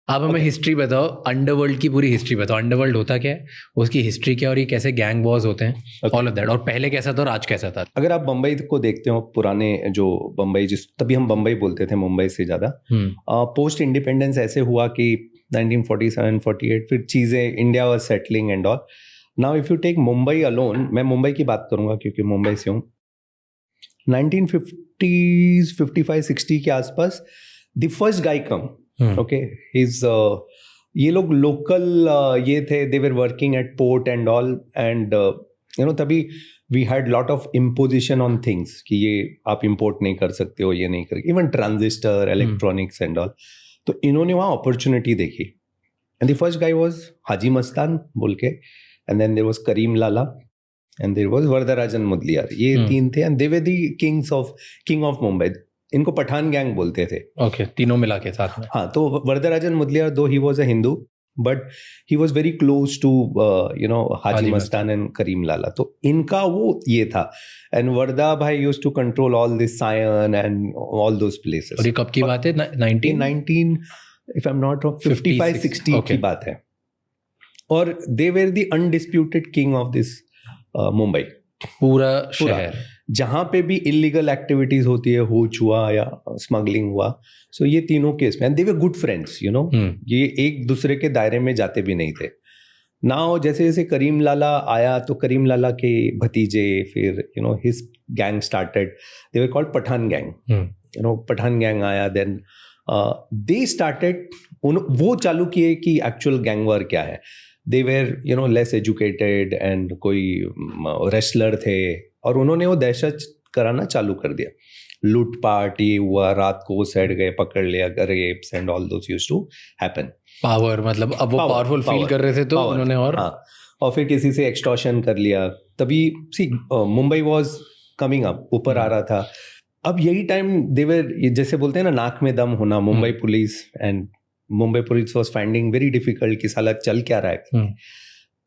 आप हमें हिस्ट्री बताओ, अंडरवर्ल्ड की पूरी हिस्ट्री बताओ। अंडरवर्ल्ड होता क्या है, उसकी हिस्ट्री क्या, और ये कैसे गैंग वॉर्स होते हैं, ऑल ऑफ दैट। और पहले कैसा था और आज कैसा था। अगर आप बम्बई को देखते हो, पुराने जो बम्बई, जिस तभी हम बम्बई बोलते थे मुंबई से ज़्यादा, पोस्ट इंडिपेंडेंस ऐसे हुआ कि 1947-48 फिर चीज़ें India was settling and all. Now if you take Mumbai alone, मैं मुंबई की बात करूंगा क्योंकि मुंबई से हूँ, 1950s 55-60 के आसपास the first guy came, okay, is ये लोग लोकल ये थे, they were working at port and all, and you know तभी we had lot of imposition on things कि ये आप इम्पोर्ट नहीं कर सकते हो, ये नहीं कर, even transistor, electronics and all. तो इन्होंने वहाँ अपॉर्चुनिटी देखी, and the first guy was Haji Mastan बोल के, and then there was Karim Lala, and there was Varadarajan Mudaliar. ये तीन थे, and they were the king of Mumbai. इनको पठान गैंग बोलते थे। ओके, तीनों मिला के साथ में। हाँ, तो Varadarajan Mudaliar, though he was a Hindu, but he was very close to you know Haji Mastan and Karim Lala. तो इनका वो ये था, एंड वर्दा भाई used to control all this Sion and all those places. और ये कब की बात है? 19 if I am not wrong 55-60 की बात है। और they were the undisputed king of this Mumbai. पूरा शहर जहां पे भी इलीगल एक्टिविटीज होती है, होच हुआ या स्मगलिंग हुआ, सो ये तीनों केस में, and they were good friends, you know, ये एक दूसरे के दायरे में जाते भी नहीं थे। नाउ जैसे जैसे करीम लाला आया, तो करीम लाला के भतीजे, फिर you know his gang started, they were called Pathan gang, you know, Pathan gang आया, देन दे स्टार्टेड, वो चालू किए कि एक्चुअल गैंग वार क्या है। They were you know less educated, and कोई रेसलर थे, और उन्होंने वो दहशत कराना चालू कर दिया। लूटपाट ये हुआ, रात को वो साइड गए, पकड़ लिया, rapes and all those used to happen. Power, मतलब अब वो पावरफुल फील कर रहे थे, तो उन्होंने और फिर किसी से एक्सटॉर्शन कर लिया। तभी सी मुंबई वाज कमिंग अप, ऊपर आ रहा था। अब यही टाइम देवर, जैसे बोलते हैं ना, नाक में दम होना, Mumbai police and Mumbai police was finding very difficult कि साला चल क्या रहा है।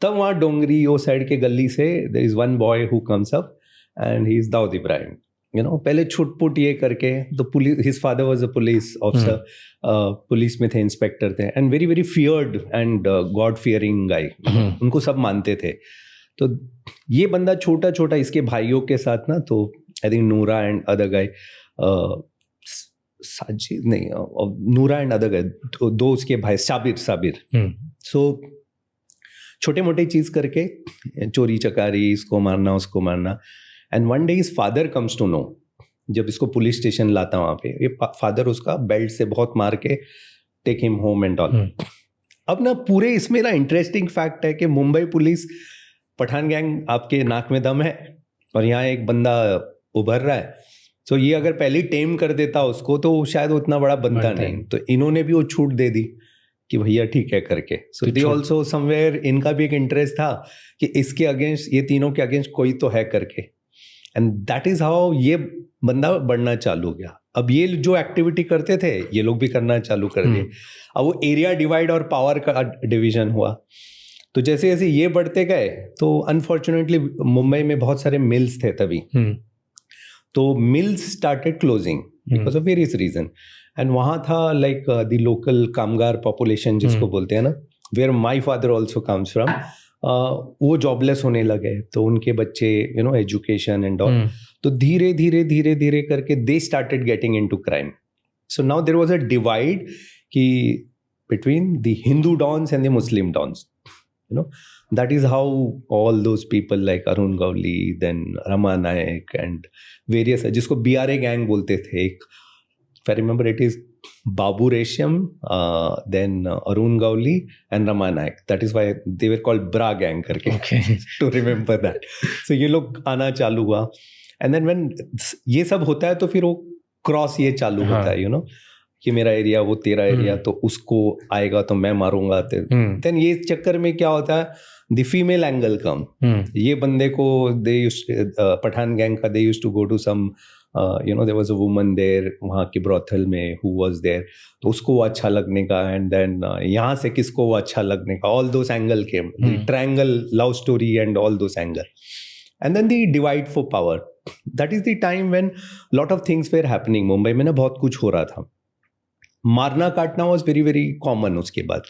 तब वहाँ डोंगरी वो साइड के गली से there is one boy who comes up, and he is Dawood Ibrahim, you know. पहले छुटपुट ये करके, तो police, his father was a police officer, police में थे, इंस्पेक्टर थे, and very very feared and god fearing guy, उनको सब मानते थे। तो ये बंदा छोटा छोटा इसके भाइयों के साथ ना, तो आई थिंक नूरा एंड अदर गाय, साजिद नहीं, नूरा एंड अदर गाय, दो उसके भाई, साबिर। सो छोटे मोटे चीज करके, चोरी चकारी, इसको मारना उसको मारना, and one day his father comes to know. जब इसको पुलिस स्टेशन लाता वहां पे, ये फादर उसका बेल्ट से बहुत मार के take him home and all. अब ना पूरे इसमें ना इंटरेस्टिंग फैक्ट है कि मुंबई पुलिस, पठान गैंग आपके नाक में दम है, और यहाँ एक बंदा उभर रहा है। तो ये अगर पहले टेम कर देता उसको, तो शायद उतना बड़ा बनता नहीं। तो इन्होंने भी वो छूट दे दी कि भैया ठीक है करके। सो दे ऑल्सो समवेयर, इनका भी एक इंटरेस्ट था कि इसके अगेंस्ट, ये तीनों के अगेंस्ट कोई तो है करके, एंड दैट इज हाउ ये बंदा बढ़ना चालू गया। अब ये जो एक्टिविटी करते थे, ये लोग भी करना चालू कर दिए। अब वो एरिया डिवाइड और पावर का डिवीजन हुआ। तो जैसे जैसे ये बढ़ते गए, तो अनफॉर्चुनेटली मुंबई में बहुत सारे मिल्स थे तभी, तो mills started closing because of various reason. And वहाँ था लाइक द लोकल कामगार पॉपुलेशन जिसको बोलते हैं ना, where my father also comes from, वो जॉबलेस होने लगे, तो उनके बच्चे, यू नो, एजुकेशन एंड ऑल। तो धीरे धीरे धीरे धीरे करके they started getting into crime. So now there was a divide कि between the Hindu dons and the Muslim dons, you know. That is how all those people like Arun Gowli, then Rama Naik and various, जिसको BRA gang बोलते थे, एक, if I remember it is Babu Reshyam, then Arun Gowli and Rama Naik. That is why they were called Bra gang करके, to remember that. So ये लोग आना चालू हुआ, and then when ये सब होता है, तो फिर वो क्रॉस ये चालू होता है, you know, कि मेरा एरिया वो तेरा एरिया, तो उसको आएगा तो मैं मारूंगा। देन ये चक्कर में क्या होता है, द फीमेल एंगल कम। ये बंदे को दे पठान गैंग का, they used to go to some, you know, there was a woman there, वहाँ की ब्रॉथल में, हु वाज देयर, तो उसको वो अच्छा लगने का, एंड देन यहाँ से किसको वो अच्छा लगने का, all those angle came, triangle love story and all those angle, and then the divide for power. That is the time when lot of things were happening. Mumbai में ना बहुत कुछ हो रहा था। मारना काटना वॉज वेरी वेरी कॉमन उसके बाद.